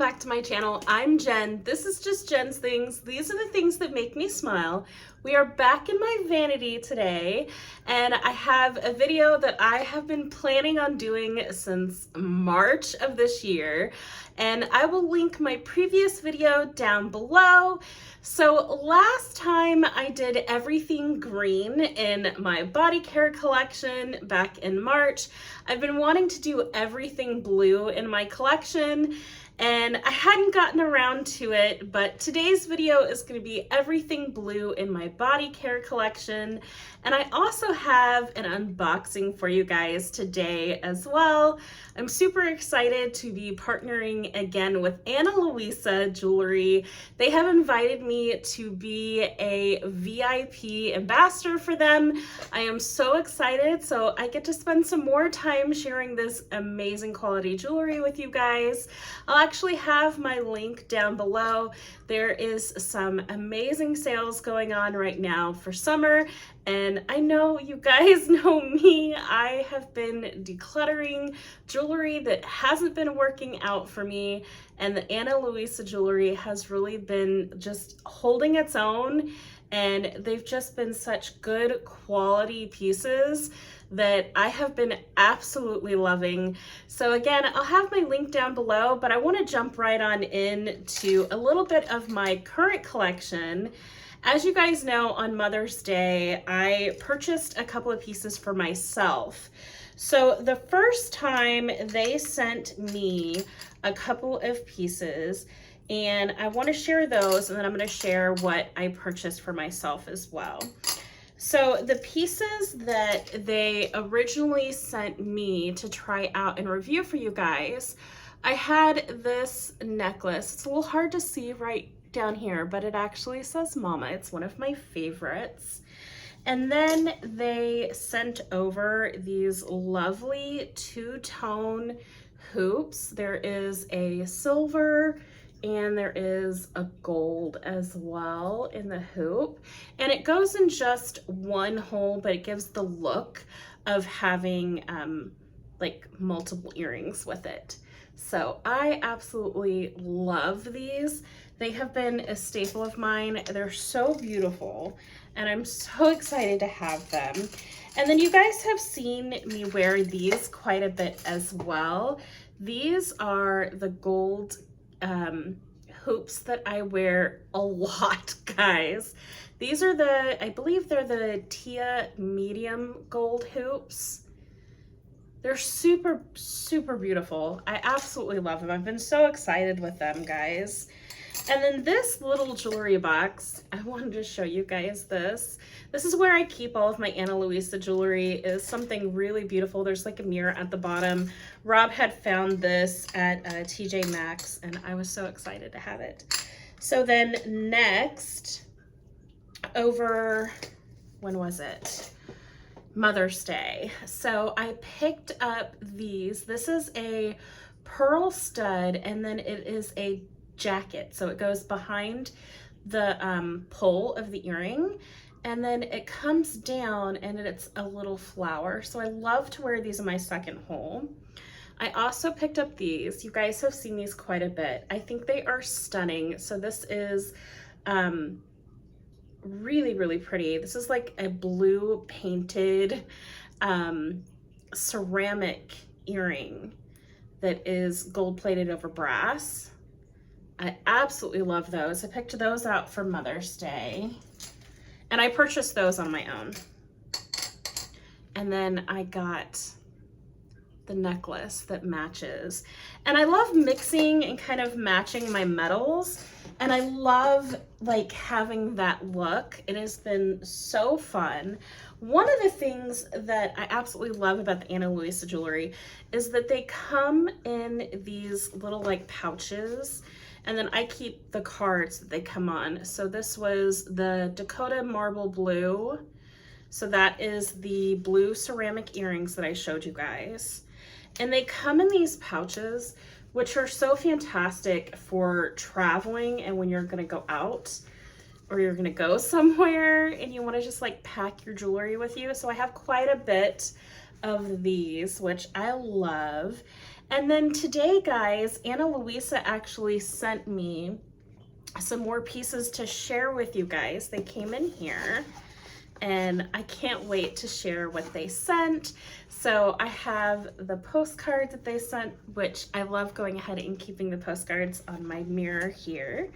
back to my channel. I'm Jen. This is just Jen's Things. These are the things that make me smile. We are back in my vanity today, and I have a video that I have been planning on doing since March of this year, and I will link my previous video down below. So last time I did everything green in my BodyCare collection back in March. I've been wanting to do everything blue in my collection, and I hadn't gotten around to it, but today's video is going to be everything blue in my BodyCare collection. And I also have an unboxing for you guys today as well. I'm super excited to be partnering again with Ana Luisa Jewelry. They have invited me to be a VIP ambassador for them. I am so excited, so I get to spend some more time sharing this amazing quality jewelry with you guys. I'll actually have my link down below. There is some amazing sales going on right now for summer, and I know you guys know me. I have been decluttering jewelry that hasn't been working out for me, and the Ana Luisa jewelry has really been just holding its own, and they've just been such good quality pieces that I have been absolutely loving. So again, I'll have my link down below, but I want to jump right on into a little bit of my current collection. As you guys know, on Mother's Day, I purchased a couple of pieces for myself. So the first time they sent me a couple of pieces, and I want to share those, and then I'm going to share what I purchased for myself as well. So the pieces that they originally sent me to try out and review for you guys, I had this necklace. It's a little hard to see right down here, but it actually says Mama. It's one of my favorites. And then they sent over these lovely two-tone hoops. There is a silver and there is a gold as well in the hoop. And it goes in just one hole, but it gives the look of having like multiple earrings with it. So I absolutely love these. They have been a staple of mine. They're so beautiful, and I'm so excited to have them. And then you guys have seen me wear these quite a bit as well. These are the gold hoops that I wear a lot, guys. These are I believe they're the Tia medium gold hoops. They're super, super beautiful. I absolutely love them. I've been so excited with them, guys. And then this little jewelry box, I wanted to show you guys this. This is where I keep all of my Ana Luisa jewelry. It is something really beautiful. There's like a mirror at the bottom. Rob had found this at TJ Maxx, and I was so excited to have it. So then next, over, when was it? Mother's Day. So I picked up these. This is a pearl stud, and then it is a jacket. So it goes behind the pole of the earring, and then it comes down and it's a little flower. So I love to wear these in my second hole. I also picked up these. You guys have seen these quite a bit. I think they are stunning. So this is really, really pretty. This is like a blue painted ceramic earring that is gold plated over brass. I absolutely love those. I picked those out for Mother's Day, and I purchased those on my own. And then I got the necklace that matches. And I love mixing and kind of matching my metals, and I love like having that look. It has been so fun. One of the things that I absolutely love about the Ana Luisa jewelry is that they come in these little like pouches, and then I keep the cards that they come on. So this was the Dakota Marble Blue. So that is the blue ceramic earrings that I showed you guys. And they come in these pouches, which are so fantastic for traveling and when you're gonna go out or you're gonna go somewhere and you wanna just like pack your jewelry with you. So I have quite a bit of these, which I love. And then today, guys, Ana Luisa actually sent me some more pieces to share with you guys. They came in here and I can't wait to share what they sent. So I have the postcard that they sent, which I love going ahead and keeping the postcards on my mirror here.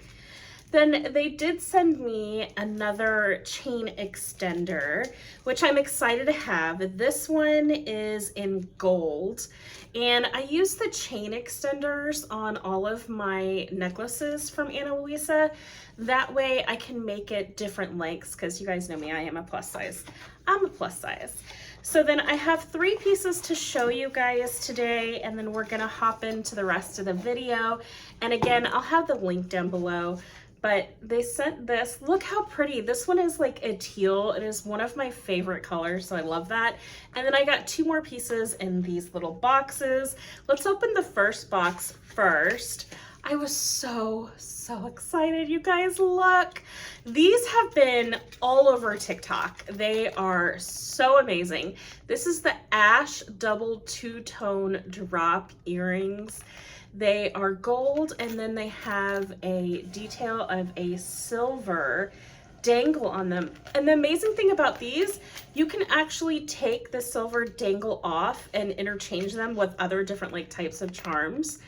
Then they did send me another chain extender, which I'm excited to have. This one is in gold, and I use the chain extenders on all of my necklaces from Ana Luisa. That way I can make it different lengths, because you guys know me, I am a plus size. I'm a plus size. So then I have 3 pieces to show you guys today, and then we're gonna hop into the rest of the video. And again, I'll have the link down below. But they sent this. Look how pretty. This one is like a teal. It is one of my favorite colors, so I love that. And then I got 2 more pieces in these little boxes. Let's open the first box first. I was so excited, you guys. Look, these have been all over TikTok. They are so amazing. This is the Ash double 2-tone drop earrings. They are gold, and then they have a detail of a silver dangle on them. And the amazing thing about these, you can actually take the silver dangle off and interchange them with other different like types of charms.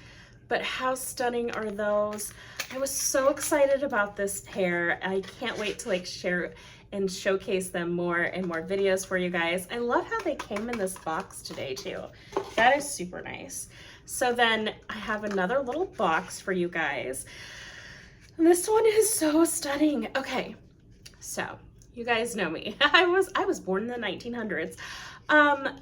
But how stunning are those? I was so excited about this pair. I can't wait to like share and showcase them more in more videos for you guys. I love how they came in this box today too. That is super nice. So then I have another little box for you guys. And this one is so stunning. Okay, so you guys know me. I was born in the 1900s.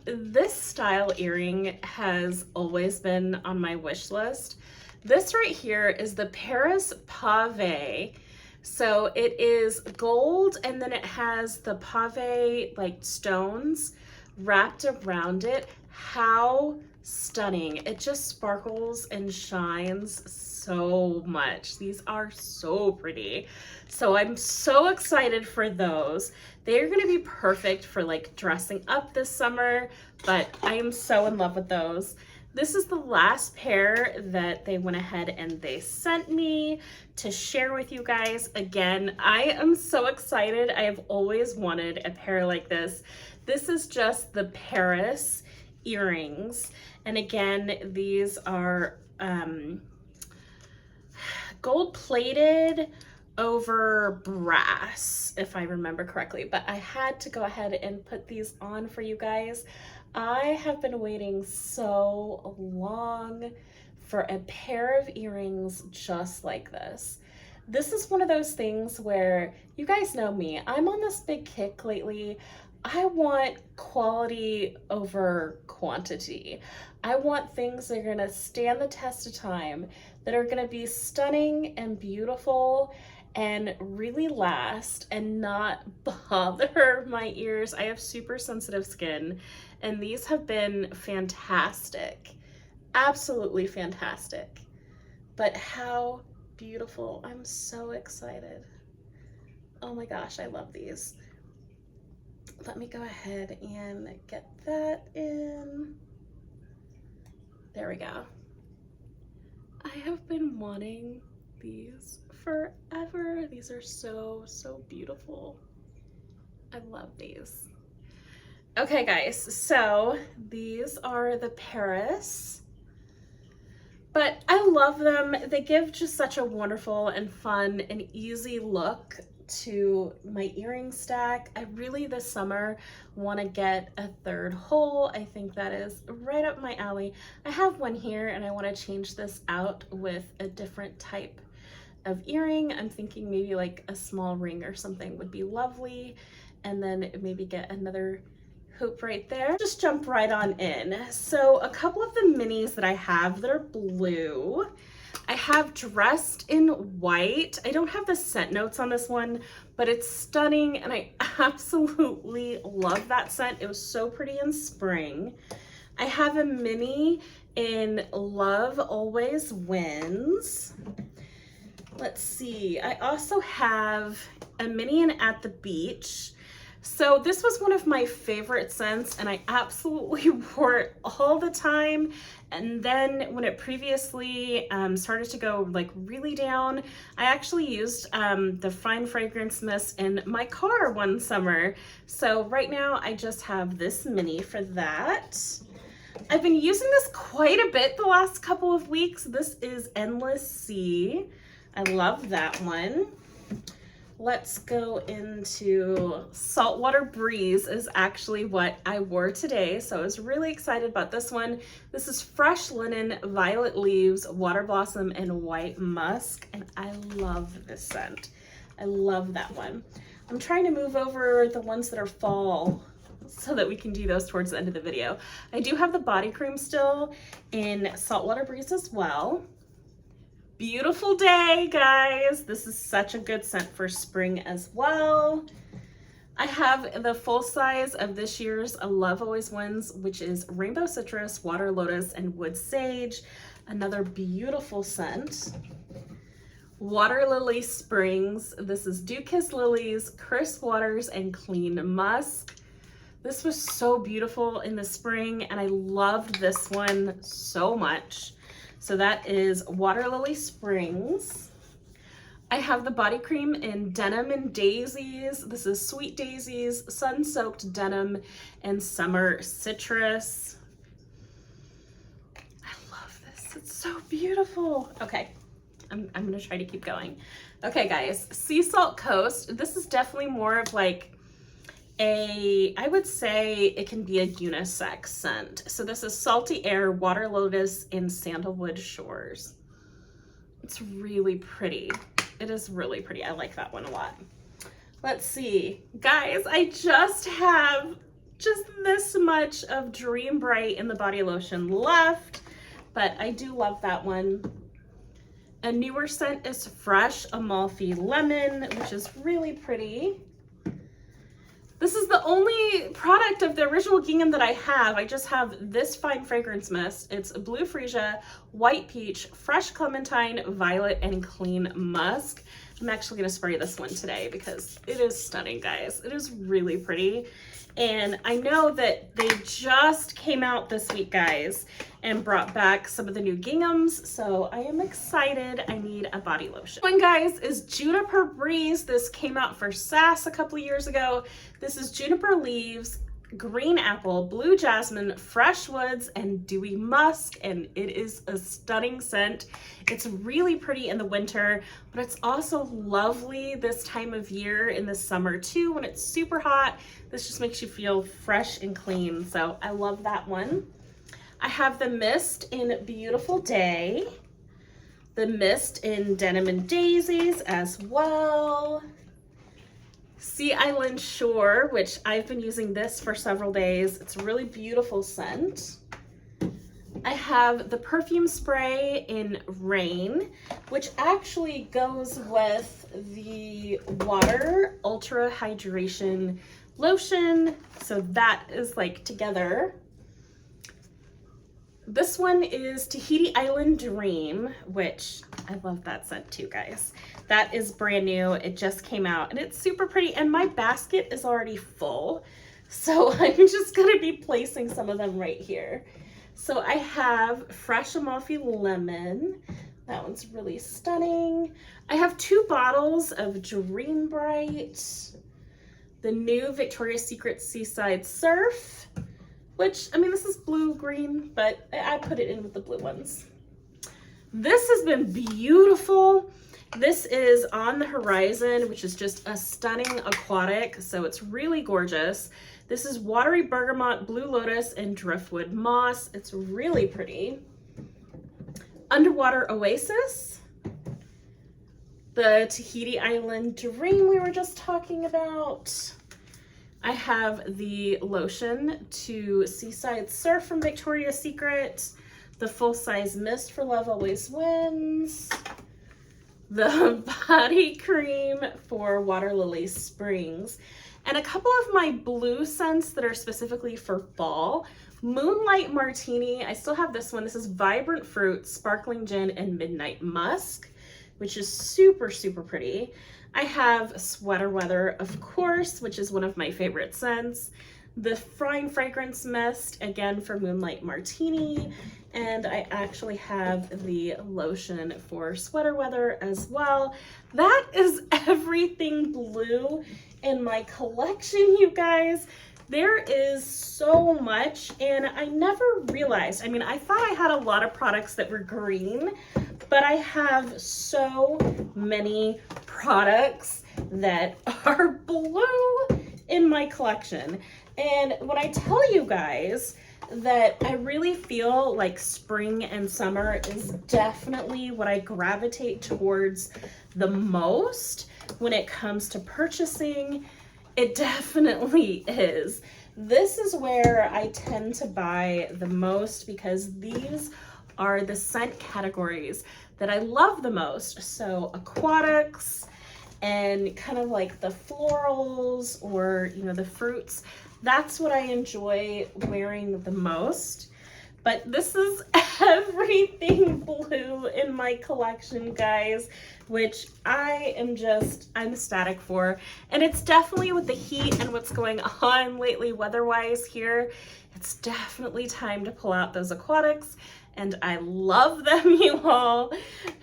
This style earring has always been on my wish list. This right here is the Paris Pave. So it is gold, and then it has the pave like stones wrapped around it. How stunning. It just sparkles and shines so much. These are so pretty. So I'm so excited for those. They're going to be perfect for like dressing up this summer, but I am so in love with those. This is the last pair that they went ahead and they sent me to share with you guys. Again, I am so excited. I have always wanted a pair like this. This is just the Paris earrings. And again, these are gold plated over brass, if I remember correctly, but I had to go ahead and put these on for you guys. I have been waiting so long for a pair of earrings just like this. This is one of those things where, you guys know me, I'm on this big kick lately. I want quality over quantity. I want things that are gonna stand the test of time, that are gonna be stunning and beautiful and really last and not bother my ears. I have super sensitive skin, and these have been fantastic. Absolutely fantastic. But how beautiful. I'm so excited. Oh my gosh, I love these. Let me go ahead and get that in. There we go. I have been wanting these forever. These are so beautiful. I love these. Okay guys, so these are the Paris, but I love them. They give just such a wonderful and fun and easy look to my earring stack. I really this summer want to get a 3rd hole. I think that is right up my alley. I have one here and I want to change this out with a different type of earring. I'm thinking maybe like a small ring or something would be lovely, and then maybe get another hoop right there. Just jump right on in. So a couple of the minis that I have that are blue, I have Dressed in White. I don't have the scent notes on this one, but it's stunning and I absolutely love that scent. It was so pretty in spring. I have a mini in Love Always Wins. Let's see. I also have a mini in At the Beach. So this was one of my favorite scents and I absolutely wore it all the time. And then when it previously started to go like really down, I actually used the Fine Fragrance Mist in my car one summer. So right now I just have this mini for that. I've been using this quite a bit the last couple of weeks. This is Endless Sea. I love that one. Let's go into Saltwater Breeze is actually what I wore today. So I was really excited about this one. This is Fresh Linen, Violet Leaves, Water Blossom, and White Musk. And I love this scent. I love that one. I'm trying to move over the ones that are fall so that we can do those towards the end of the video. I do have the body cream still in Saltwater Breeze as well. Beautiful day, guys. This is such a good scent for spring as well. I have the full size of this year's Love Always Wins, which is Rainbow Citrus, Water Lotus, and Wood Sage. Another beautiful scent. Water Lily Springs. This is Dew Kiss Lilies, Crisp Waters, and Clean Musk. This was so beautiful in the spring, and I loved this one so much. So that is Water Lily Springs. I have the body cream in Denim and Daisies. This is Sweet Daisies, Sun-Soaked Denim, and Summer Citrus. I love this. It's so beautiful. Okay, I'm gonna try to keep going. Okay, guys, Sea Salt Coast. This is definitely more of like I would say it can be a unisex scent. So this is Salty Air, Water Lotus, and Sandalwood Shores. It's really pretty. It is really pretty. I like that one a lot. Let's see. Guys, I just have this much of Dream Bright in the body lotion left, but I do love that one. A newer scent is Fresh Amalfi Lemon, which is really pretty. This is the only product of the original gingham that I have. I just have this Fine Fragrance Mist. It's Blue Freesia, White Peach, Fresh Clementine, Violet, and Clean Musk. I'm actually gonna spray this one today because it is stunning, guys. It is really pretty. And I know that they just came out this week, guys, and brought back some of the new ginghams. So I am excited. I need a body lotion. One, guys, is Juniper Breeze. This came out for SAS a couple of years ago. This is Juniper Leaves, Green Apple, Blue Jasmine, Fresh Woods, and Dewy Musk, and it is a stunning scent. It's really pretty in the winter, but it's also lovely this time of year in the summer too when it's super hot. This just makes you feel fresh and clean, so I love that one. I have the mist in Beautiful Day, the mist in Denim and Daisies as well. Sea Island Shore, which I've been using this for several days. It's a really beautiful scent. I have the perfume spray in Rain, which actually goes with the Water Ultra Hydration Lotion. So that is like together. This one is Tahiti Island Dream, which I love that scent too, guys. That is brand new. It just came out and it's super pretty, and my basket is already full. So I'm just gonna be placing some of them right here. So I have Fresh Amalfi Lemon. That one's really stunning. I have 2 bottles of Dream Bright, the new Victoria's Secret Seaside Surf, which, I mean, this is blue-green, but I put it in with the blue ones. This has been beautiful. This is On the Horizon, which is just a stunning aquatic, so it's really gorgeous. This is Watery Bergamot, Blue Lotus, and Driftwood Moss. It's really pretty. Underwater Oasis. The Tahiti Island Dream we were just talking about. I have the lotion to Seaside Surf from Victoria's Secret, the full-size mist for Love Always Wins, the body cream for Water Lily Springs, and a couple of my blue scents that are specifically for fall. Moonlight Martini, I still have this one. This is Vibrant Fruit, Sparkling Gin, and Midnight Musk. which is super, super pretty. I have Sweater Weather, of course, which is one of my favorite scents. The Fine Fragrance Mist, again for Moonlight Martini. And I actually have the lotion for Sweater Weather as well. That is everything blue in my collection, you guys. There is so much, and I never realized, I mean, I thought I had a lot of products that were green, but I have so many products that are blue in my collection. And when I tell you guys that I really feel like spring and summer is definitely what I gravitate towards the most when it comes to purchasing, it definitely is. This is where I tend to buy the most because these are the scent categories that I love the most. So aquatics and kind of like the florals or, you know, the fruits. That's what I enjoy wearing the most. But this is everything blue in my collection, guys, which I'm ecstatic for. And it's definitely with the heat and what's going on lately weather-wise here, it's definitely time to pull out those aquatics. And I love them, you all.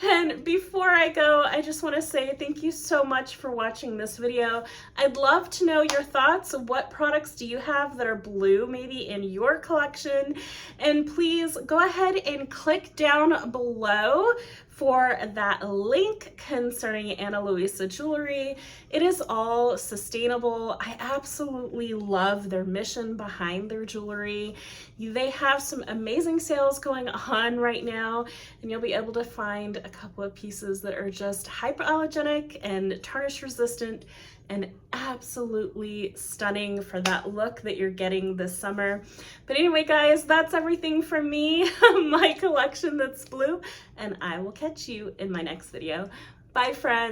And before I go, I just want to say thank you so much for watching this video. I'd love to know your thoughts. What products do you have that are blue maybe in your collection? And please go ahead and click down below for that link concerning Ana Luisa jewelry. It is all sustainable. I absolutely love their mission behind their jewelry. They have some amazing sales going on right now, and you'll be able to find a couple of pieces that are just hypoallergenic and tarnish resistant and absolutely stunning for that look that you're getting this summer. But anyway, guys, that's everything from me, my collection that's blue, and I will catch you in my next video. Bye, friends.